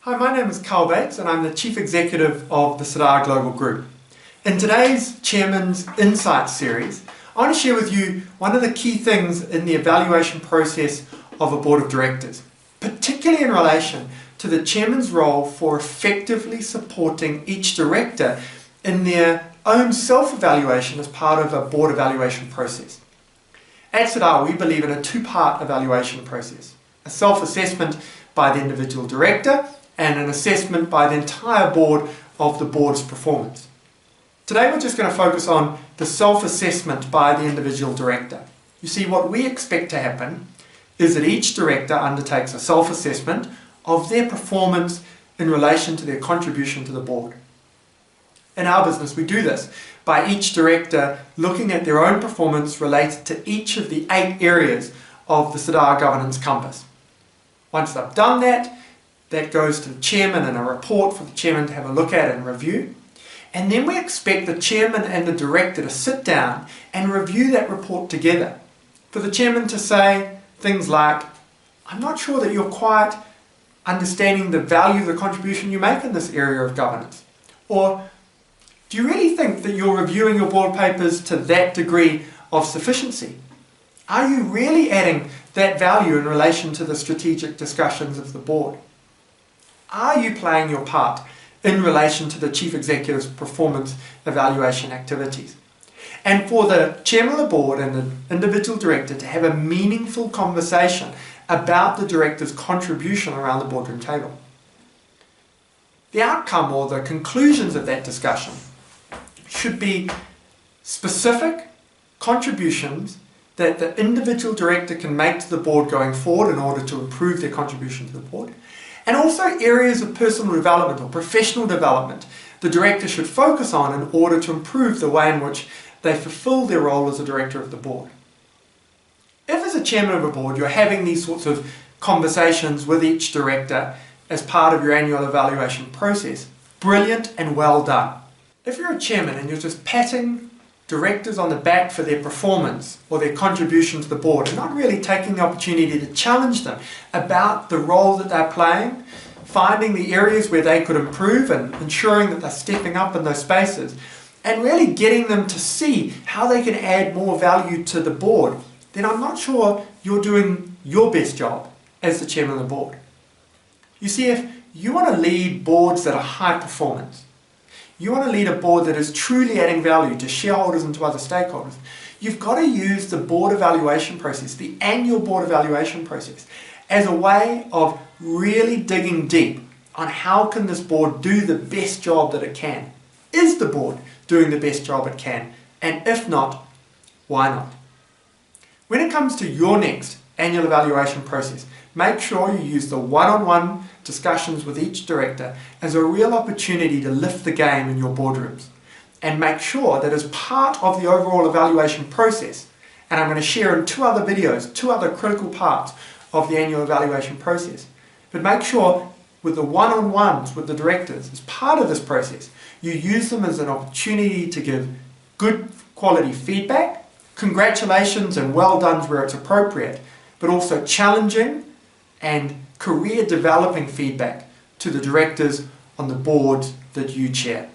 Hi, my name is Carl Bates and I'm the Chief Executive of the Sirdar Global Group. In today's Chairman's Insights series, I want to share with you one of the key things in the evaluation process of a Board of Directors, particularly in relation to the Chairman's role for effectively supporting each Director in their own self-evaluation as part of a Board evaluation process. At Sirdar, we believe in a two-part evaluation process, a self-assessment by the individual Director and an assessment by the entire Board of the Board's performance. Today we're just going to focus on the self-assessment by the individual Director. You see, what we expect to happen is that each Director undertakes a self-assessment of their performance in relation to their contribution to the Board. In our business, we do this by each Director looking at their own performance related to each of the 8 areas of the Sirdar governance compass. Once they've done that, that goes to the Chairman in a report for the Chairman to have a look at and review. And then we expect the Chairman and the Director to sit down and review that report together. For the Chairman to say things like, I'm not sure that you're quite understanding the value of the contribution you make in this area of governance. Or, do you really think that you're reviewing your board papers to that degree of sufficiency? Are you really adding that value in relation to the strategic discussions of the board? Are you playing your part in relation to the Chief Executive's performance evaluation activities? And for the Chairman of the Board and the individual Director to have a meaningful conversation about the Director's contribution around the boardroom table. The outcome or the conclusions of that discussion should be specific contributions that the individual Director can make to the Board going forward in order to improve their contribution to the Board. And also areas of personal development or professional development the Director should focus on in order to improve the way in which they fulfill their role as a Director of the Board. If as a Chairman of a Board you're having these sorts of conversations with each Director as part of your annual evaluation process, brilliant and well done. If you're a Chairman and you're just patting Directors on the back for their performance or their contribution to the Board and not really taking the opportunity to challenge them about the role that they're playing, finding the areas where they could improve and ensuring that they're stepping up in those spaces, and really getting them to see how they can add more value to the Board, then I'm not sure you're doing your best job as the Chairman of the Board. You see, if you want to lead boards that are high performance, you want to lead a board that is truly adding value to shareholders and to other stakeholders, you've got to use the board evaluation process, the annual board evaluation process, as a way of really digging deep on how can this board do the best job that it can. Is the board doing the best job it can? And if not, why not? When it comes to your next annual evaluation process, make sure you use the one-on-one discussions with each Director as a real opportunity to lift the game in your boardrooms. And make sure that as part of the overall evaluation process, and I'm going to share in 2 other videos, 2 other critical parts of the annual evaluation process, but make sure with the one-on-ones with the Directors, as part of this process, you use them as an opportunity to give good quality feedback, congratulations and well done where it's appropriate, but also challenging and career developing feedback to the Directors on the board that you chair.